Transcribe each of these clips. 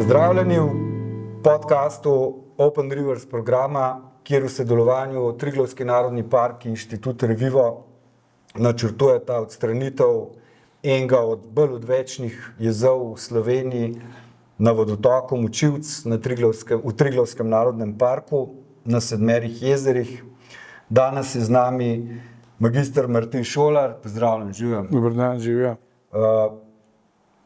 Pozdravljeni v podcastu Open Rivers programa, kjer v sodelovanju Triglavski narodni park in Inštitut Revivo načrtujeta odstranitev enega od bolj odvečnih jezov v Sloveniji na vodotoku Močivc v Triglavskem narodnem parku na 7 jezerih. Danes je z nami magister Martin Šolar. Pozdravljen, živim. Dober dan, živja.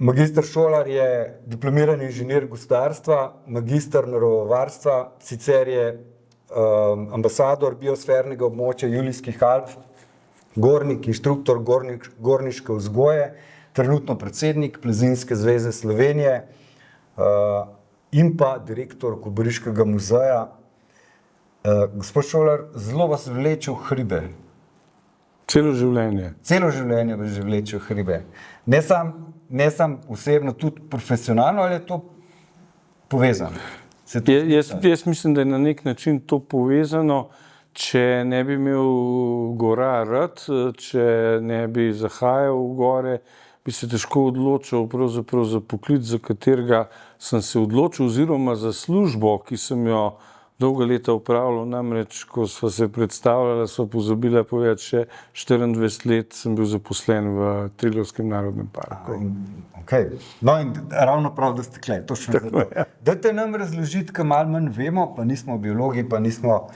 Magister Šolar je diplomirani inženir gozdarstva, magister naravovarstva, sicer je ambasador biosfernega območja Julijskih Alp, gornik, inštruktor gorniške vzgoje, trenutno predsednik Plazinske zveze Slovenije in pa direktor Kobariškega muzeja. Gospod Šolar, zelo vas vleče v hribe. Celo življenje. Celo življenje vas že vleče v hribe. Ne sam osebno, tudi profesionalno, ali je to povezano? Jaz mislim, da je na nek način to povezano. Če ne bi imel gora rad, če ne bi zahajal v gore, bi se težko odločil pravzaprav za poklic, za katerega sem se odločil, oziroma za službo, ki sem jo dolga leta upravljal. Namreč, ko sva se predstavljala, sva pozabila povedati, še 24 let sem bil zaposlen v Triglavskem narodnem parku. Okay. No in ravno prav, da ste tukaj, točno zato. Dajte nam razložiti, kaj malo manj vemo, pa nismo biologi, pa nismo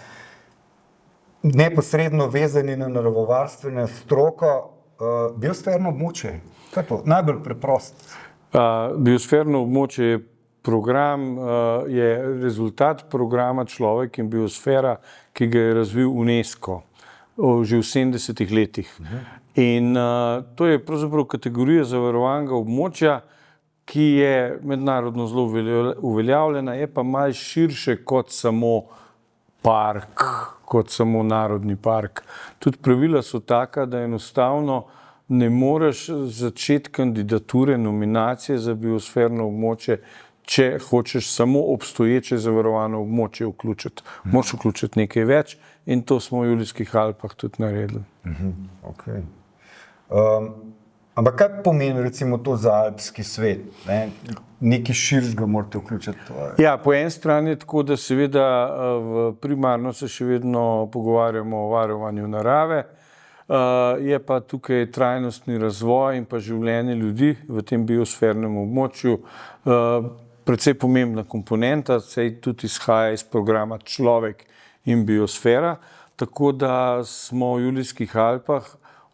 neposredno vezani na naravovarstveno stroko, biosferno območje. Kaj je to? Najbolj preprost. Biosferno območje je program, je rezultat programa Človek in biosfera, ki ga je razvil UNESCO že v 70 letih. In to je pravzaprav kategorija zavarovanega območja, ki je mednarodno zelo uveljavljena, je pa malo širše kot samo park, kot samo narodni park. Tudi pravila so taka, da enostavno ne moreš začeti kandidature, nominacije za biosferno območje, če hočeš samo obstoječe zavarovano območje vključiti. Moraš vključiti nekaj več in to smo v Julijskih Alpah tudi naredili. Okay. Ampak kaj pomeni recimo to za alpski svet? Nekaj širšega morate vključiti? Ja, po eni strani je tako, da seveda primarno se še vedno pogovarjamo o varovanju narave, je pa tukaj trajnostni razvoj in pa življenje ljudi v tem biosfernem območju precej pomembna komponenta, saj tudi izhaja iz programa Človek in biosfera, tako da smo v Julijskih Alpah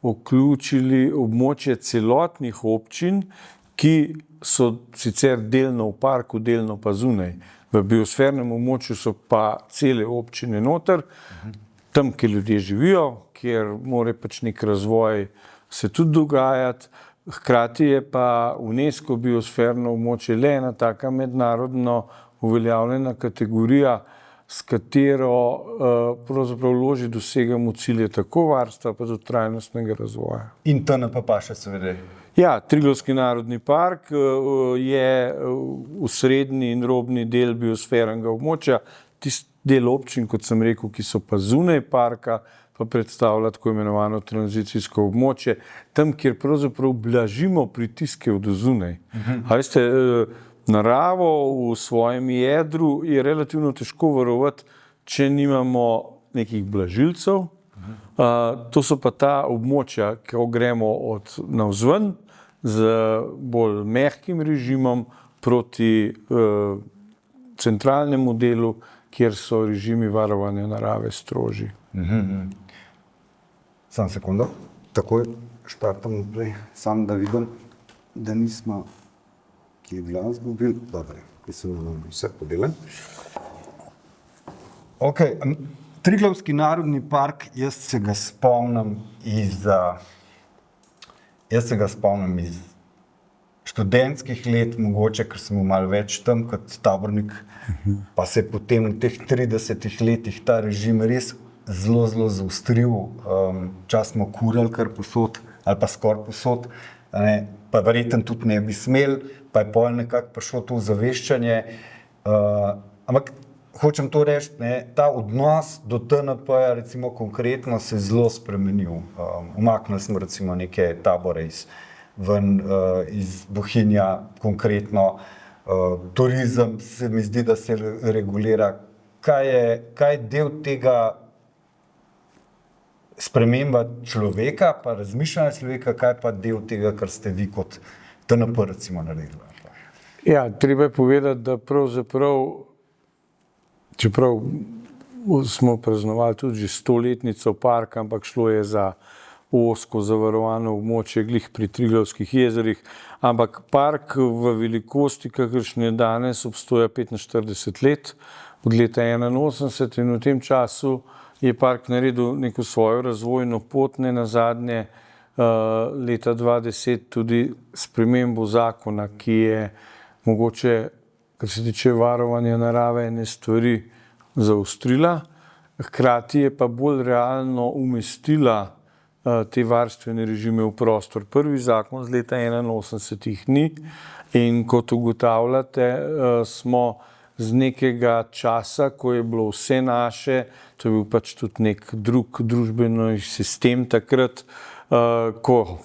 vključili območje celotnih občin, ki so sicer delno v parku, delno pa zunaj. V biosfernem območju so pa cele občine noter, tam, kjer ljudje živijo, kjer mora pač nek razvoj se tudi dogajati. Hkrati je pa UNESCO biosferno območje le ena taka mednarodno uveljavljena kategorija, s katero pravzaprav loži dosegamo cilje tako varstva, pa tudi trajnostnega razvoja. In TNP pa še seveda? Ja, Triglavski narodni park je osrednji in robni del biosfernega območja. Tisti del občin, kot sem rekel, ki so pa zunaj parka, pa predstavlja tako imenovano tranzicijsko območje, tam, kjer pravzaprav blažimo pritiske od zunaj. A veste, naravo v svojem jedru je relativno težko varovati, če nimamo nekih blažilcev. To so pa ta območja, ko gremo od navzven z bolj mehkim režimom proti centralnemu delu, kjer so režimi varovanja narave strožji. Samo sekundo, takoj štartam naprej, sam da vidim, da nismo kje glas gubili. Dobre, mislim, da nam vse podelen. Ok, Triglavski narodni park, jaz se ga spomnim iz študentskih let, mogoče, ker sem malo več tam kot tabornik, pa se je potem v teh 30 letih ta režim res zelo zaostril. Čas smo kurali kar posod, ali pa skoraj posod, pa verjetno tudi ne bi smeli, pa je pol nekako prišlo to zaveščanje. Ampak hočem to reči, ta odnos do TNP-ja recimo konkretno se je zelo spremenil. Umaknili smo recimo neke tabore iz Bohinja konkretno. turizem se mi zdi, da se regulira. Kaj je del tega sprememba človeka, pa razmišljanja človeka, kaj pa del tega, kar ste vi kot TNP recimo naredili? Ja, treba je povedati, da pravzaprav, čeprav smo praznovali tudi že 100-letnico parka, ampak šlo je za ozko zavarovano območje glih pri Triglavskih jezerih, ampak park v velikosti, kakršen je danes, obstoja 45 let, od leta 81, in v tem času je park naredil neko svojo razvojno pot, ne nazadnje leta 2010 tudi spremembo zakona, ki je mogoče, kar se tiče varovanja narave, ene stvari zaostrila, hkrati je pa bolj realno umestila te varstvene režime v prostor. Prvi zakon z leta 81 jih ni in kot ugotavljate, smo z nekega časa, ko je bilo vse naše, to je bil pač tudi nek drug družbeni sistem takrat, ko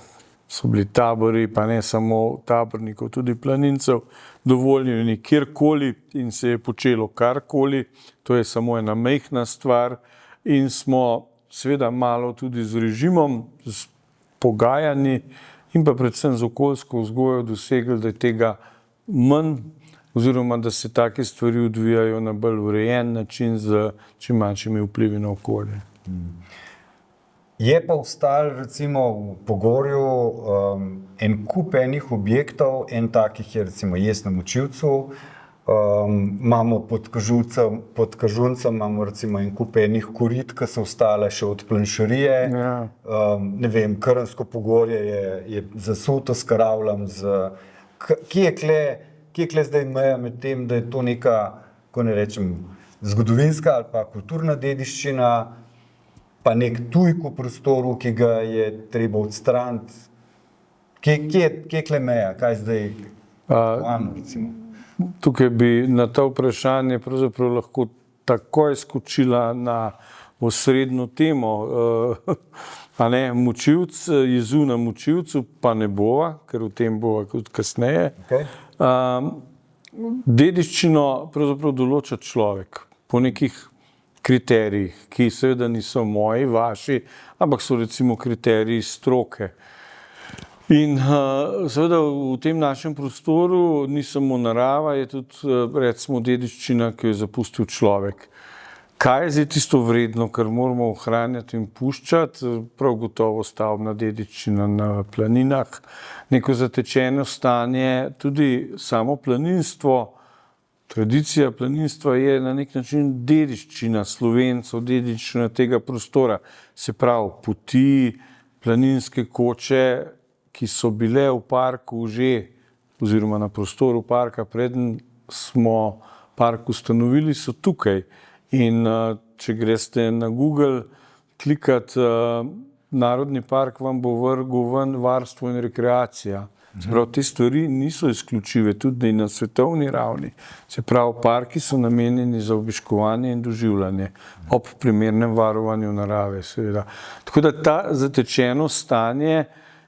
so bili tabori, pa ne samo tabornikov, tudi planincev, dovoljeni kjerkoli in se je počelo karkoli, to je samo ena majhna stvar in smo seveda malo tudi z režimom, z pogajanji in pa predvsem z okoljsko vzgojo dosegli, da je tega manj oziroma da se take stvari odvijajo na bolj urejen način z čim manjšimi vplivi na okolje. Je pa ostalo recimo v Pogorju en kup enih objektov, en takih je recimo jez na Močivcu, imamo pod Kažuncem imamo recimo en kup enih korit, ki so ostale še od planšarije, ne vem, Krnsko Pogorje je zasuto s karavljem, kje je kle zdaj meja med tem, da je to neka, ko ne rečem, zgodovinska ali pa kulturna dediščina, pa nek tujk v prostoru, ki ga je treba odstraniti. Kje je kle meja, kaj zdaj vam recimo? Tukaj bi na to vprašanje pravzaprav lahko takoj skočila na osrednjo temo. Močivc, jezu na Močivcu pa ne bova, ker o tem bova tudi kasneje. Okay. Dediščino pravzaprav določa človek po nekih kriterijih, ki seveda niso moji, vaši, ampak so recimo kriteriji stroke. In seveda v tem našem prostoru ni samo narava, je tudi recimo dediščina, ki jo je zapustil človek. Kaj je zdaj tisto vredno, kar moramo ohranjati in puščati? Prav gotovo stavbna dediščina na planinah, neko zatečeno stanje, tudi samo planinstvo, tradicija planinstva je na nek način dediščina Slovencev, dediščina tega prostora. Se pravi, poti, planinske koče, ki so bile v parku že, oziroma na prostoru parka, preden smo park ustanovili, so tukaj. In če greste na Google, klikati Narodni park, vam bo vrgel ven varstvo in rekreacija. Se pravi, te stvari niso izključive, tudi na svetovni ravni. Se pravi, parki so namenjeni za obiškovanje in doživljanje ob primernem varovanju narave, seveda. Tako da ta zatečeno stanje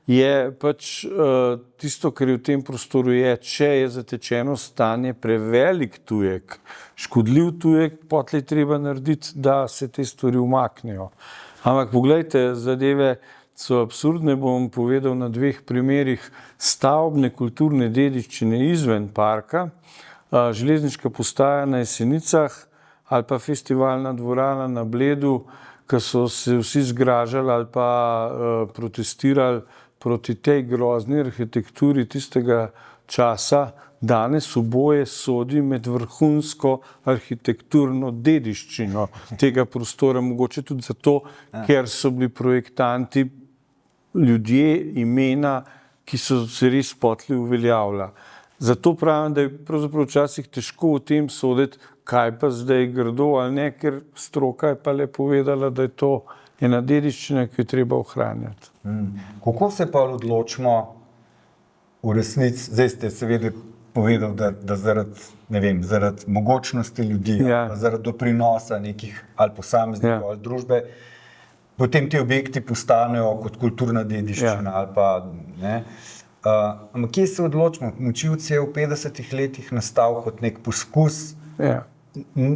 je pač tisto, kar je v tem prostoru je, če je zatečeno stanje prevelik tujek, škodljiv tujek, potlej treba narediti, da se te stvari umaknejo. Ampak poglejte, zadeve so absurdne, bom povedal na dveh primerih stavbne kulturne dediščine izven parka, železniška postaja na Jesenicah ali pa festivalna dvorana na Bledu, ki so se vsi zgražali ali pa protestirali proti tej grozni arhitekturi tistega časa, danes oboje sodi med vrhunsko arhitekturno dediščino tega prostora, mogoče tudi zato, ker so bili projektanti ljudje, imena, ki so se res potli uveljavila. Zato pravim, da je pravzaprav včasih težko v tem soditi, kaj pa zdaj grdo ali ne, ker stroka je pa le povedala, da je to ena dediščina, ki jo treba ohranjati. Kako se pa odločimo v resnici, zdaj ste seveda povedal, da zaradi mogočnosti ljudi, zaradi doprinosa nekih ali posameznikov ali družbe, potem ti objekti postanejo kot kulturna dediščina ali pa ne. Ampak kje se odločimo? Močivci je v 50 letih nastal kot nek poskus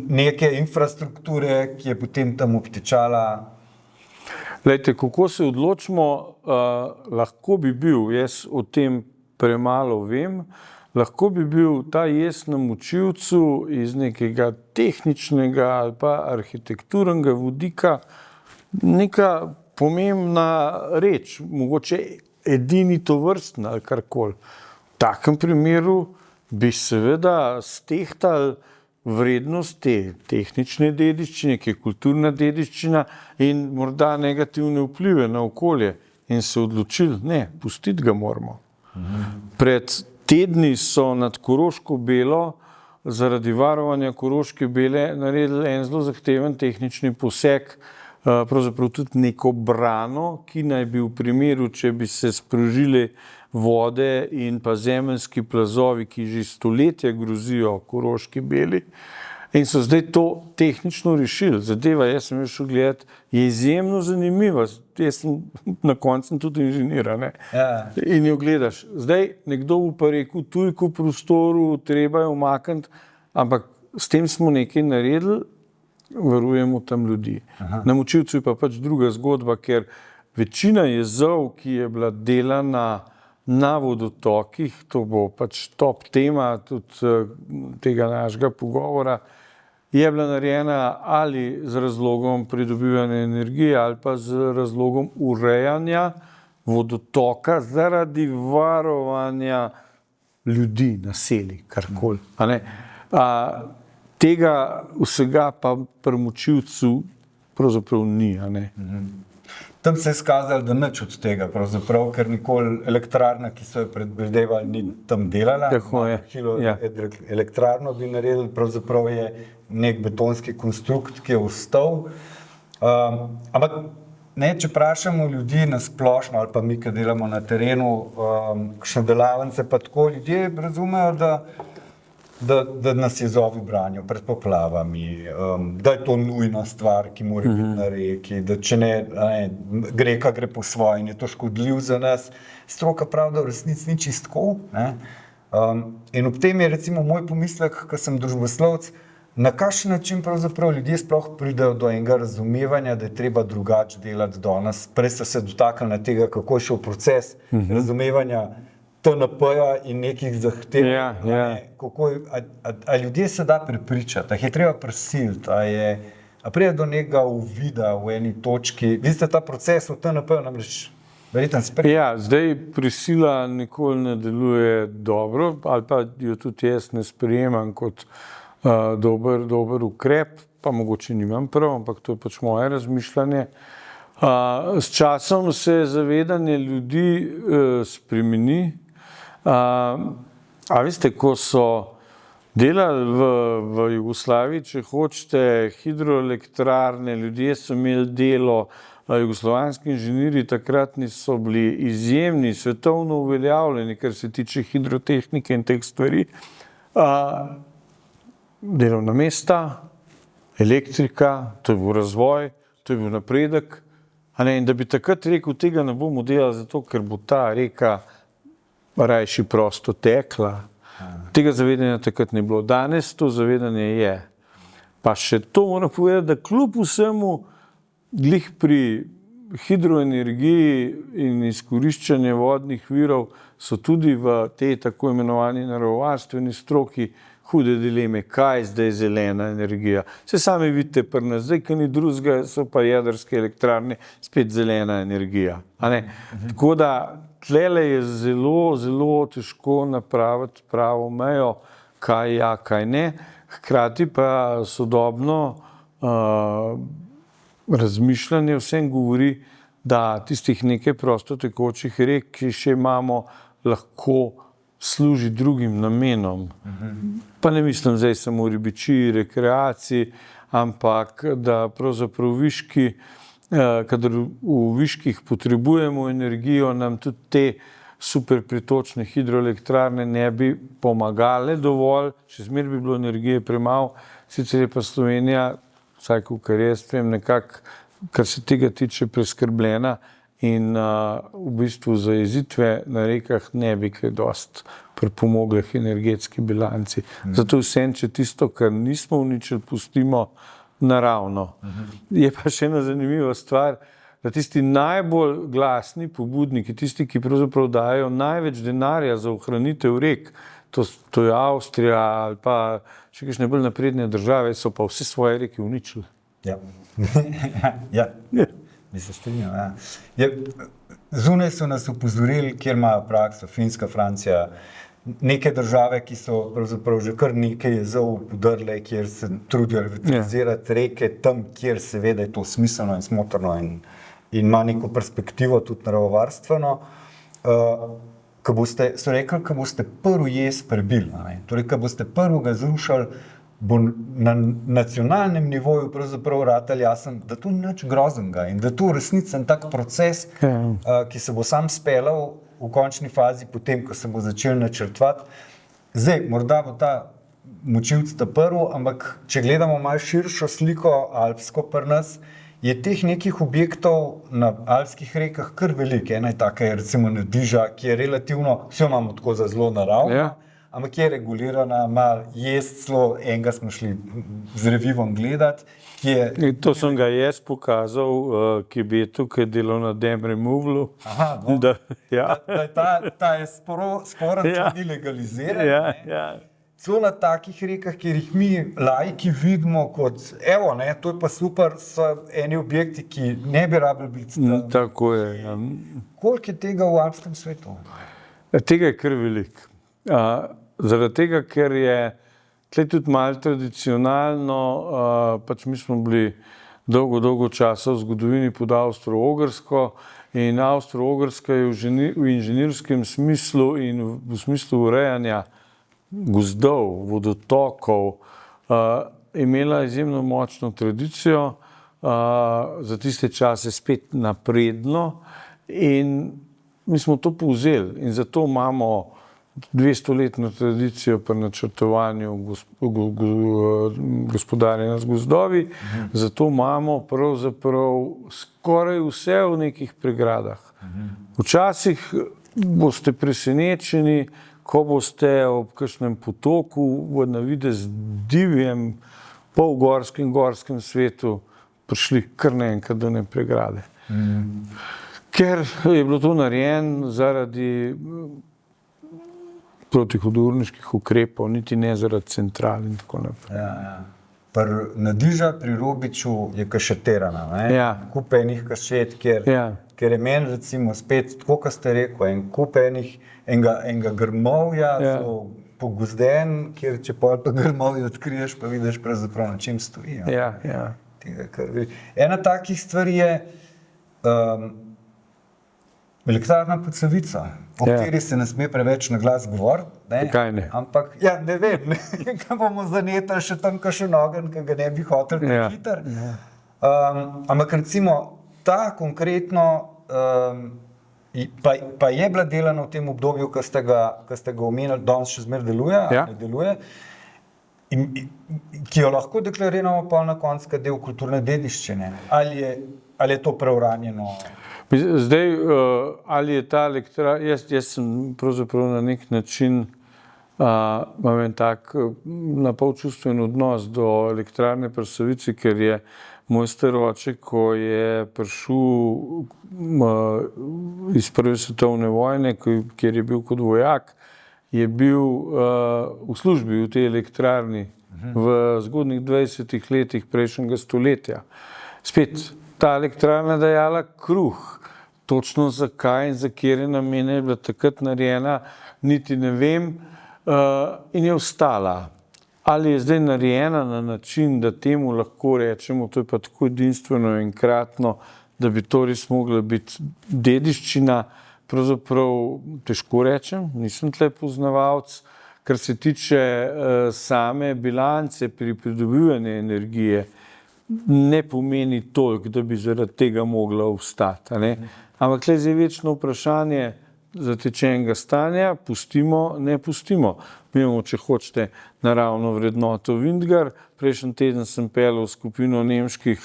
neke infrastrukture, ki je potem tam obtičala. Lejte, kako se odločimo, lahko bi bil, jaz o tem premalo vem, lahko bi bil ta jez na Močivcu iz nekega tehničnega ali pa arhitekturnega vidika neka pomembna reč, mogoče edini tovrstna ali karkoli. V takem primeru bi seveda stehtali vrednost te tehnične dediščine, ki je kulturna dediščina in morda negativne vplive na okolje in se odločili, ne, pustiti ga moramo. Pred tedni so nad Koroško Belo zaradi varovanja Koroške Bele naredili en zelo zahteven tehnični poseg, pravzaprav tudi neko brano, ki naj bi v primeru, če bi se sprožile vode in pa zemeljski plazovi, ki že stoletja grozijo Koroški Beli, in so zdaj to tehnično rešili. Zadeva, jaz sem šel gledati, je izjemno zanimiva. Jaz sem na koncu tudi inženir, ne? In jo gledaš. Zdaj nekdo bo pa rekel, tujko v prostoru, treba je umakniti, ampak s tem smo nekaj naredili, varujemo tam ljudi. Na Močivcu je pa pač druga zgodba, ker večina jezov, ki je bila delana na vodotokih, to bo pač top tema tudi tega našega pogovora, je bila narejena ali z razlogom pridobivanja energije ali pa z razlogom urejanja vodotoka zaradi varovanja ljudi, naselij, karkoli. Tega vsega pa pri Močivcu pravzaprav ni. Tam se je skazalo, da nič od tega, pravzaprav, ker nikoli elektrarna, ki so jo predvidevali, ni tam delala. Elektrarno bi naredili, pravzaprav je nek betonski konstrukt, ki je ostal. Ampak ne, če vprašamo ljudi na splošno, ali pa mi, ki delamo na terenu, kakšne delavnice, pa tako ljudje razumejo, da nas jezovi branijo pred poplavami, da je to nujna stvar, ki mora biti na reki, da če ne, reka gre po svoje in je to škodljiv za nas. Stroka pravi, da v resnici ni čistko. In ob tem je recimo moj pomislek, ko sem družboslovec, na kakšen način pravzaprav ljudje sploh pridejo do enega razumevanja, da je treba drugače delati danes. Prej ste se dotaknili tega, kako je šel proces razumevanja TNP-ja in nekih zahtev. A ljudje se da prepričati, a je treba prisiliti, a pride do nekega uvida v eni točki. Vi ste ta proces v TNP-ju namreč verjetno sprejeli. Ja, zdaj prisila nikoli ne deluje dobro, ali pa jo tudi jaz ne sprejemam kot dober ukrep, pa mogoče nimam prav, ampak to je pač moje razmišljanje. S časom se zavedanje ljudi spremeni. A veste, ko so delali v Jugoslaviji, če hočete, hidroelektrarne, ljudje so imeli delo, jugoslovanski inženirji takratni so bili izjemni, svetovno uveljavljeni, kar se tiče hidrotehnike in teh stvari. Delovna mesta, elektrika, to je bil razvoj, to je bil napredek. In da bi takrat rekel, tega ne bomo delali zato, ker bo ta reka rajši prosto tekla. Tega zavedanja takrat ni bilo. Danes to zavedanje je. Pa še to moram povedati, da kljub vsemu glih pri hidroenergiji in izkoriščanju vodnih virov so tudi v tej tako imenovani naravovarstveni stroki hude dileme, kaj zdaj zelena energija. Se sami vidite pri nas, zdaj, ki ni drugega, so pa jedrske elektrarne spet zelena energija. Tako da tlele je zelo, zelo težko napraviti pravo mejo, kaj ja, kaj ne. Hkrati pa sodobno razmišljanje vsem govori, da tistih nekaj prostotekočih rek, ki še imamo, lahko služi drugim namenom. Pa ne mislim zdaj samo ribiči, rekreaciji, ampak da pravzaprav viški, kadar v viških potrebujemo energijo, nam tudi te superpritočne hidroelektrarne ne bi pomagale dovolj, še zmeraj bi bilo energije premalo, sicer je pa Slovenija, vsaj kar jaz vem, nekako, kar se tega tiče, preskrbljena in v bistvu zajezitve na rekah ne bi kaj dost pripomogle k energetski bilanci. Zato vsem, če tisto, kar nismo uničili, pustimo naravno. Je pa še ena zanimiva stvar, da tisti najbolj glasni pobudniki, tisti, ki pravzaprav dajo največ denarja za ohranitev rek, to je Avstrija ali pa še kakšne bolj napredne države, so pa vse svoje reke uničili. Ja. Ja. Bi se strinjal, ja. Zunaj so nas upozorili, kjer imajo prakso, Finska, Francija, neke države, ki so pravzaprav že kar nekaj jezov podrle, kjer se trudijo revitalizirati reke, tam, kjer seveda je to smiselno in smotrno in ima neko perspektivo tudi naravovarstveno. So rekli, ko boste prvi jez prebili, torej, ko boste prvega zrušali, bo na nacionalnem nivoju pravzaprav ratalo jasno, da to ni nič groznega in da to v resnici je tak proces, ki se bo sam speljal v končni fazi, potem, ko se bo začel načrtovati. Zdaj, morda bo ta močivc ta prvi, ampak če gledamo malo širšo sliko alpsko pri nas, je teh nekih objektov na alpskih rekah kar veliko. Ena je taka, recimo Nadiža, ki je relativno, vse imamo tako za zelo naravno, ampak je regulirana, malo jest celo, enega smo šli z revivom gledati. To sem ga jaz pokazal, ki bi tukaj delal na dam removalu. Aha, no. Da ta je sporen tudi legaliziran. Celo na takih rekah, kjer jih mi laiki vidimo kot, evo, to je pa super, so eni objekti, ki ne bi rabili biti tam. Tako je, ja. Koliko je tega v alpskem svetu? Tega je kar veliko. Zaradi tega, ker je tle tudi malo tradicionalno, pač mi smo bili dolgo časa v zgodovini pod Avstro-Ogrsko in Avstro-Ogrska je v inženirskem smislu in v smislu urejanja gozdov, vodotokov, imela izjemno močno tradicijo, za tiste čase spet napredno in mi smo to povzeli in zato imamo 200-letno tradicijo pri načrtovanju gospodarjenja z gozdovi, zato imamo pravzaprav skoraj vse v nekih pregradah. Včasih boste presenečeni, ko boste ob kakšnem potoku v navidez divjem polgorskem svetu prišli kar naenkrat do ene pregrade. Ker je bilo to narejeno zaradi protihudourniških ukrepov, niti ne zaradi central in tako naprej. Nadiža pri Robiču je kašetirana, kup enih kašet, ker je meni recimo spet, tako kot ste rekel, en kup enega grmovja, pogozden, kjer če pa grmovje odkriješ, pa vidiš pravzaprav na čem stoji. Ena takih stvari je elektrarna Pocavica, o kateri se ne sme preveč na glas govoriti. Kaj ne? Ampak, ne vem, kaj bomo zanetali še tam kakšen ogenj, ki ga ne bi hotel prehiter. Ampak recimo, ta konkretno pa je bila delana v tem obdobju, ko ste ga omenili, danes še zmeraj deluje, ki jo lahko deklariramo pa na koncu del kulturne dediščine. Ali je to preuranjeno? Zdaj, ali je ta elektrarna, jaz sem pravzaprav na nek način imam en tak napol čustven odnos do elektrarne pri Savici, ker je moj star oče, ko je prišel iz Prve svetovne vojne, kjer je bil kot vojak, je bil v službi v tej elektrarni v zgodnjih 20 letih prejšnjega stoletja. Spet, ta elektrarna dajala kruh. Točno zakaj in za katere namene je bila takrat narejena, niti ne vem, in je ostala. Ali je zdaj narejena na način, da temu lahko rečemo, to je pa tako edinstveno in enkratno, da bi to res mogla biti dediščina, pravzaprav težko rečem, nisem tle poznavalec, kar se tiče same bilance pri pridobivanju energije, ne pomeni toliko, da bi zaradi tega mogla obstati. Ampak tle je večno vprašanje zatečenega stanja, pustimo, ne pustimo. Mi imamo, če hočete, naravno vrednoto Vintgar. Prejšnji teden sem peljal skupino nemških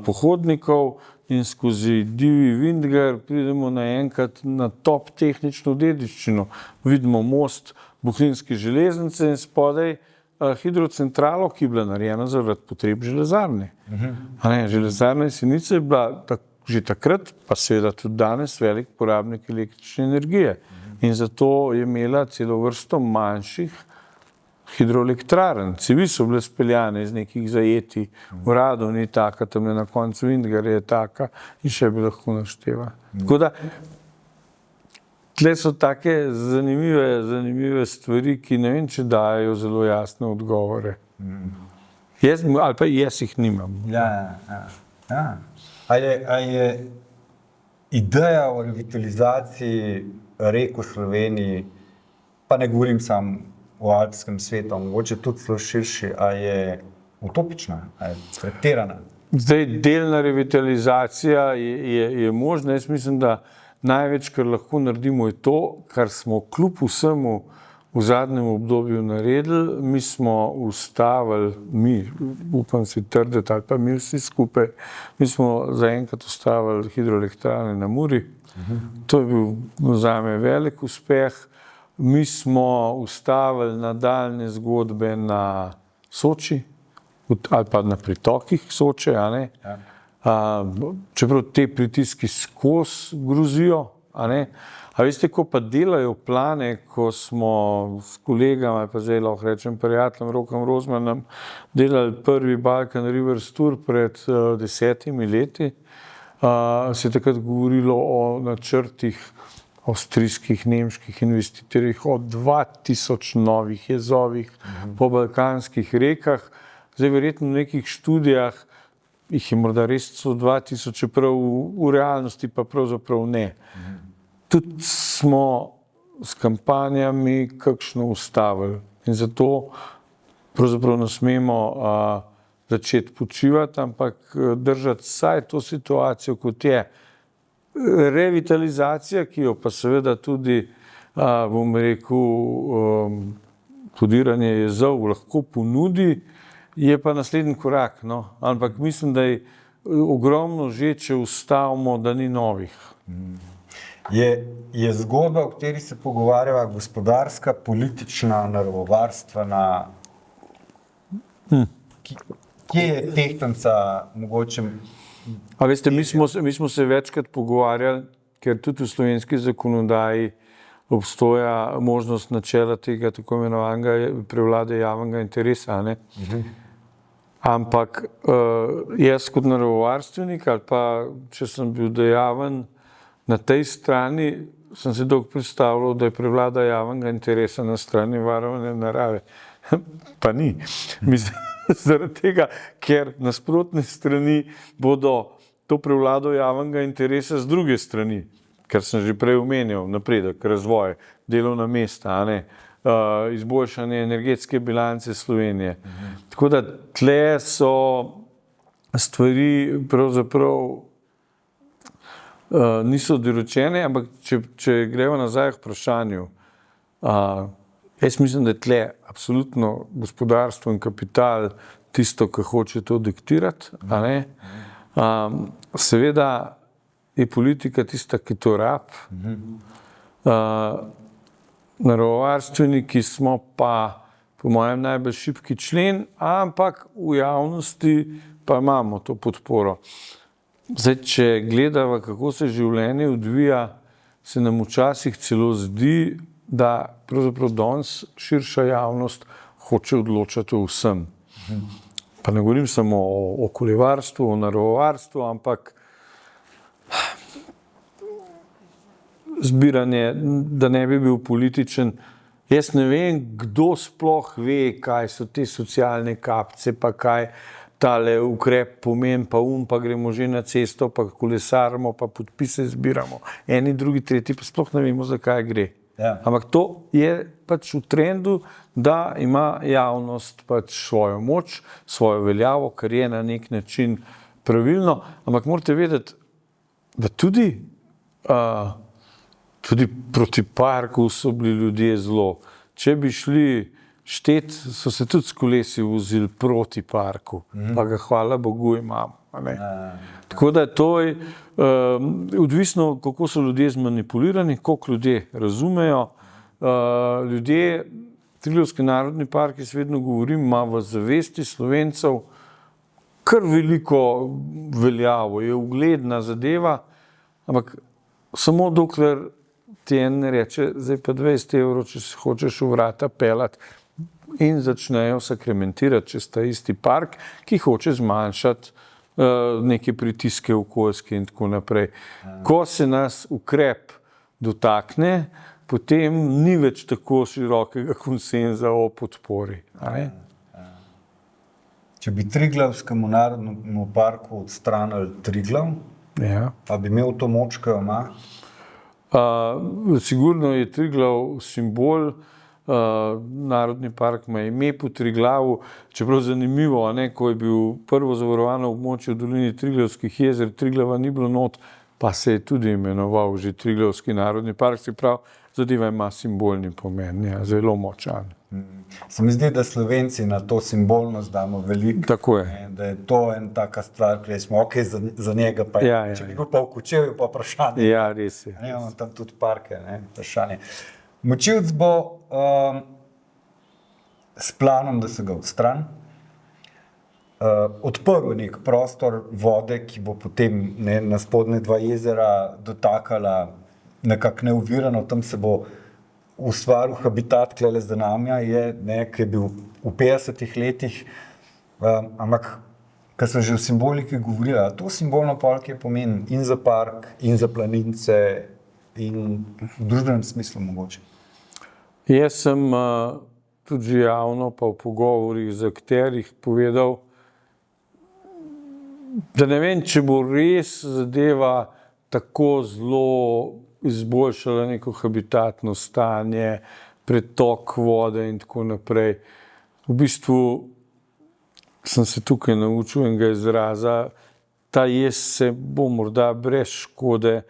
pohodnikov, in skozi divji Vintgar pridemo naenkrat na top tehnično dediščino. Vidimo most Bohinjske železnice in spodaj hidrocentralo, ki je bila narejena zaradi potreb železarne. Železarna Jesenice je bila že takrat, pa seveda tudi danes, velik porabnik električne energije. In zato je imela celo vrsto manjših hidroelektrarn. Cevi so bile speljane iz nekih zajetij, uradov ni taka, tam na koncu Vintgarja je taka in še bi lahko našteva. Tako da, tle so take zanimive stvari, ki ne vem, če dajo zelo jasne odgovore. Ali pa jaz jih nimam. Ja. A je ideja o revitalizaciji rek v Sloveniji, pa ne govorim samo o alpskem svetu, mogoče tudi celo širši, a je utopična, a je pretirana? Zdaj, delna revitalizacija je možna. Jaz mislim, da največ, kar lahko naredimo, je to, kar smo kljub vsemu v zadnjem obdobju naredili. Mi smo ustavili, upam si trditi, ali pa mi vsi skupaj, mi smo zaenkrat ustavili hidroelektrarne na Muri. To je bil zame velik uspeh. Mi smo ustavili nadaljne zgodbe na Soči, ali pa na pritokih Soče, čeprav te pritiski skozi grozijo. A veste, ko pa delajo plane, ko smo s kolegama, ali pa zdaj lahko rečem prijateljem Rokom Rozmanom, delali prvi Balkan Rivers Tour pred 10 leti, se je takrat govorilo o načrtih avstrijskih, nemških investitorjih, o 2000 novih jezovih po balkanskih rekah. Zdaj verjetno v nekih študijah jih je morda res 2000, čeprav v realnosti pa pravzaprav ne. Tudi smo s kampanjami kakšno ustavili in zato pravzaprav ne smemo začeti počivati, ampak držati vsaj to situacijo, kot je. Revitalizacija, ki jo pa seveda tudi, bom rekel, podiranje jezov lahko ponudi, je pa naslednji korak. Ampak mislim, da je ogromno že, če ustavimo, da ni novih. Je zgodba, o kateri se pogovarjava, gospodarska, politična, naravovarstvena? Kje je tehtnica mogoče? A veste, mi smo se večkrat pogovarjali, ker tudi v slovenski zakonodaji obstoja možnost načela tega tako imenovanega prevlade javnega interesa. Ampak jaz kot naravovarstvenik, ali pa če sem bil dejaven na tej strani, sem se dolgo predstavljal, da je prevlada javnega interesa na strani varovanja narave. Pa ni. Zaradi tega, ker nasprotne strani bodo to prevlado javnega interesa z druge strani, kar sem že prej omenil, napredek, razvoj, delovna mesta, izboljšanje energetske bilance Slovenije. Tako da tle so stvari pravzaprav niso dorečene, ampak če gremo nazaj k vprašanju, jaz mislim, da je tle absolutno gospodarstvo in kapital tisto, ki hoče to diktirati. Seveda je politika tista, ki to rab. Naravovarstveniki smo pa po mojem najbolj šibki člen, ampak v javnosti pa imamo to podporo. Zdaj, če gledava, kako se življenje odvija, se nam včasih celo zdi, da pravzaprav danes širša javnost hoče odločati o vsem. Pa ne govorim samo o okoljevarstvu, o naravovarstvu, ampak zbiranje, da ne bi bil političen. Jaz ne vem, kdo sploh ve, kaj so te socialne kapice, pa kaj tale ukrep pomeni, pa gremo že na cesto, pa kolesarimo, pa podpise zbiramo. Eni, drugi, tretji, pa sploh ne vemo, za kaj gre. Ampak to je pač v trendu, da ima javnost pač svojo moč, svojo veljavo, kar je na nek način pravilno. Ampak morate vedeti, da tudi proti parku so bili ljudje zelo. Če bi šli štet, so se tudi s kolesi vozili proti parku, pa ga hvala Bogu imamo. A ne? Tako da to je odvisno, kako so ljudje zmanipulirani, koliko ljudje razumejo. Ljudje, Triglavski narodni park, jaz vedno govorim, ima v zavesti Slovencev kar veliko veljavo, je ugledna zadeva, ampak samo dokler ti en reče, zdaj pa 20 evrov, če se hočeš v vrata pelati, in začnejo sakrementirati čez ta isti park, ki hoče zmanjšati neke pritiske okoljske in tako naprej. Ko se nas ukrep dotakne, potem ni več tako širokega konsenza o podpori. Če bi Triglavskemu narodnemu parku odstranili Triglav, pa bi imel to moč, ki jo ima? Sigurno je Triglav simbol, narodni park ima ime po Triglavu, čeprav zanimivo, ko je bil prvo zavarovano območje v dolini Triglavskih jezer, Triglava ni bilo not, pa se je tudi imenoval že Triglavski narodni park, se pravi, zadeva ima simbolni pomen, zelo močan. Se mi zdi, da Slovenci na to simbolnost damo veliko. Tako je. Da je to en taka stvar, ki smo ok za njega, pa če bi bil pa v Kočevju, pa vprašanje. Ja, res je. Imamo tam tudi parke, vprašanje. Močivec bo s planom, da se ga odstrani, odprl nek prostor vode, ki bo potem na spodnje dva jezera dotakala nekako neovirano, tam se bo ustvaril habitat klele za nami, ki je bil v 50-ih letih, ampak, ko smo že o simboliki govorili, to simbolno polk je pomen in za park, in za planince, in v družbenem smislu mogoče. Jaz sem tudi javno, pa v pogovorih z akterjih povedal, da ne vem, če bo res zadeva tako zelo izboljšala neko habitatno stanje, pretok vode in tako naprej. V bistvu sem se tukaj naučil enega izraza, ta jez se bo morda brez škode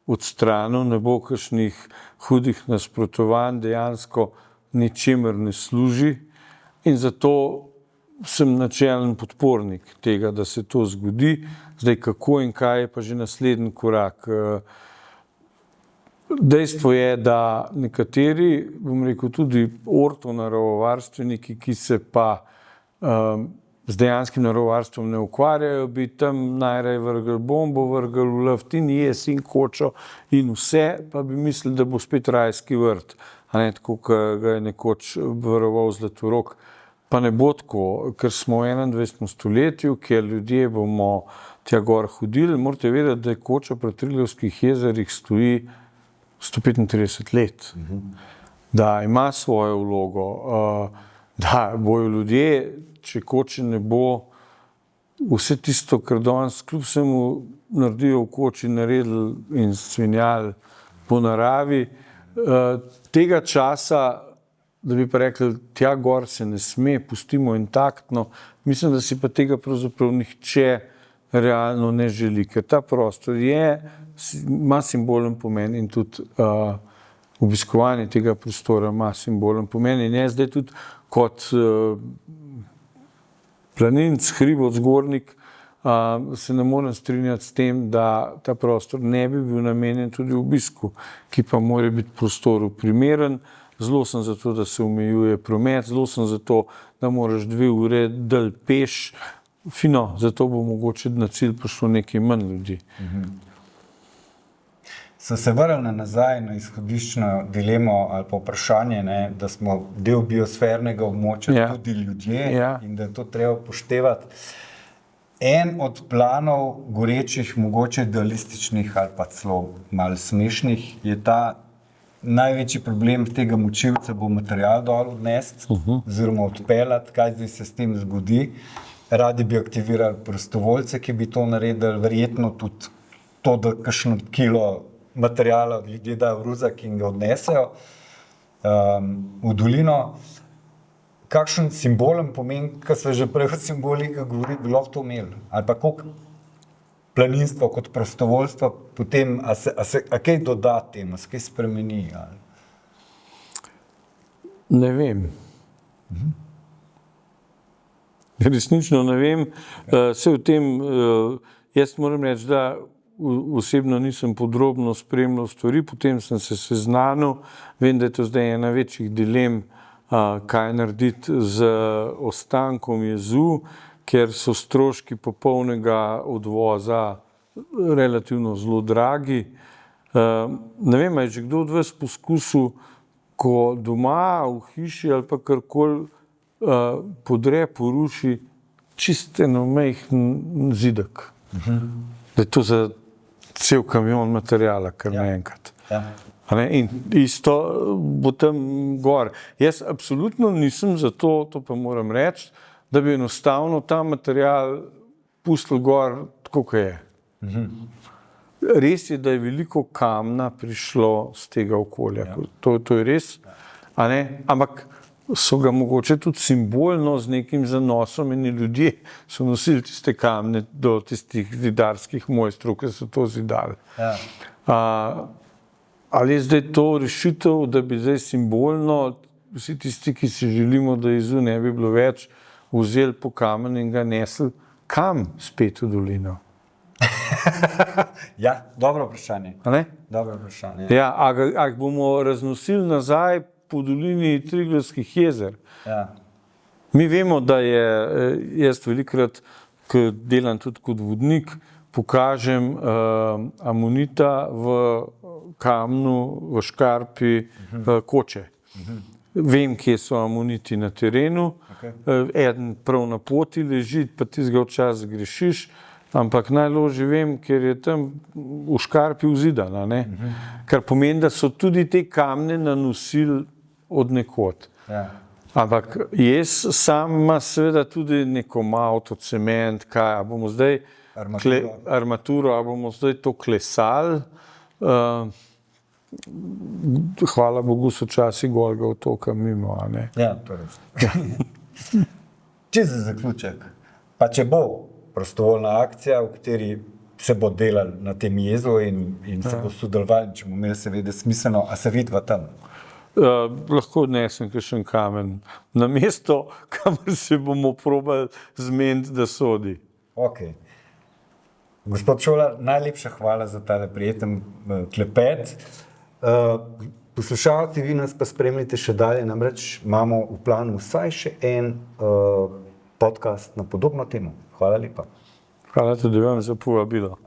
odstranil, ne bo kakšnih hudih nasprotovanj, dejansko ničemer ne služi in zato sem načelen podpornik tega, da se to zgodi. Zdaj, kako in kaj je pa že naslednji korak. Dejstvo je, da nekateri, bom rekel, tudi ortonaravovarstveniki, ki se pa z dejanskim naravovarstvom ne ukvarjajo, bi tam najraje vrgli bombo, vrgli v luft in jes in kočo in vse, pa bi mislili, da bo spet rajski vrt, tako, kot ga je nekoč varoval Zlatorog. Pa ne bo tako, ker smo v 21. stoletju, kjer ljudje bomo tja gor hodili. Morate vedeti, da je koča pri Triglavskih jezerih stoji 135 let, da ima svojo vlogo, da bojo ljudje, če koče ne bo, vse tisto, kar danes kljub vsemu naredijo v koči, naredili in svinjali po naravi. Tega časa, da bi pa rekli, tja gor se ne sme, pustimo intaktno, mislim, da si pa tega pravzaprav nihče realno ne želi, ker ta prostor ima simbolen pomen in tudi obiskovanje tega prostora ima simbolen pomen in jaz zdaj tudi kot planinec, hribovec, zgornik se ne morem strinjati s tem, da ta prostor ne bi bil namenjen tudi obisku, ki pa mora biti prostoru primeren. Zelo sem za to, da se omejuje promet, zelo sem za to, da moraš 2 ure dalj peš, fino, zato bo mogoče na cilj prišlo nekaj manj ljudi. So se vrnili nazaj na izhodiščno dilemo ali pa vprašanje, da smo del biosfernega območja, tudi ljudje, in da je to treba upoštevati. En od planov gorečih, mogoče idealističnih ali pa celo malo smešnih, je ta največji problem tega Močivca bo material dol odnesti, oziroma odpeljati, kaj zdaj se s tem zgodi. Radi bi aktivirali prostovoljce, ki bi to naredili, verjetno tudi to, da kakšno kilo materijala ljudje dajo v ruzak in ga odnesejo v dolino. Kakšen simbolen pomen, ko smo že prej o simboliki govorili, bi lahko to imeli? Ali pa koliko planinstvo kot prostovoljstvo potem, a kaj doda temu, a kaj spremeni? Ne vem. Resnično ne vem. Se v tem, jaz moram reči, da osebno nisem podrobno spremljal stvari, potem sem se seznanil, vem, da je to zdaj ena večjih dilem, kaj narediti z ostankom jezu, ker so stroški popolnega odvoza relativno zelo dragi. Ne vem, je že kdo od vas poskusil, ko doma v hiši ali pa karkoli podre, poruši čisteno majhen zidek. Da je to za cel kamion materijala, kar naenkrat. In isto bo tam gor. Jaz absolutno nisem za to, to pa moram reči, da bi enostavno ta material pustil gor tako, kot je. Res je, da je veliko kamna prišlo z tega okolja. To je res, ampak so ga mogoče tudi simbolno z nekim zanosom in ljudje so nosili tiste kamne do tistih zidarskih mojstrov, ki so to zidali. Ali je zdaj to rešitev, da bi zdaj simbolno vsi tisti, ki si želimo, da jezu ne bi bilo več, vzeli po kamen in ga nesli kam spet v dolino? Ja, dobro vprašanje. Dobro vprašanje. Ja, a bomo raznosili nazaj po dolini Triglavskih jezer? Ja. Mi vemo, da je, jaz velikokrat, ko delam tudi kot vodnik, pokažem amonita v kamnu, v škarpi Koče. Vem, kje so amoniti na terenu, eden prav na poti leži, pa ti ga včasih grešiš, ampak najlažje vem, ker je tam v škarpi vzidana, kar pomeni, da so tudi te kamne nanosili od nekod. Ampak jaz sam ima seveda tudi neko avto, cement, kaj, a bomo zdaj armaturo, a bomo zdaj to klesali. Hvala Bogu, so časi Golga otoka mimo, a ne? Ja, to res. Čisto za zaključek, pa če bo prostovoljna akcija, v kateri se bo delali na tem jezu in se bo sodelovali, če bomo imeli seveda smiselno, a se vidva tam? Lahko odnesem kakšen kamen na mesto, kamor se bomo probali zmeniti, da sodi. Ok. Gospod Šolar, najlepša hvala za tale prijeten klepet. Poslušalci, vi nas pa spremljate še dalje, namreč imamo v planu vsaj še en podcast na podobno temo. Hvala lepa. Hvala tudi vam za povabilo.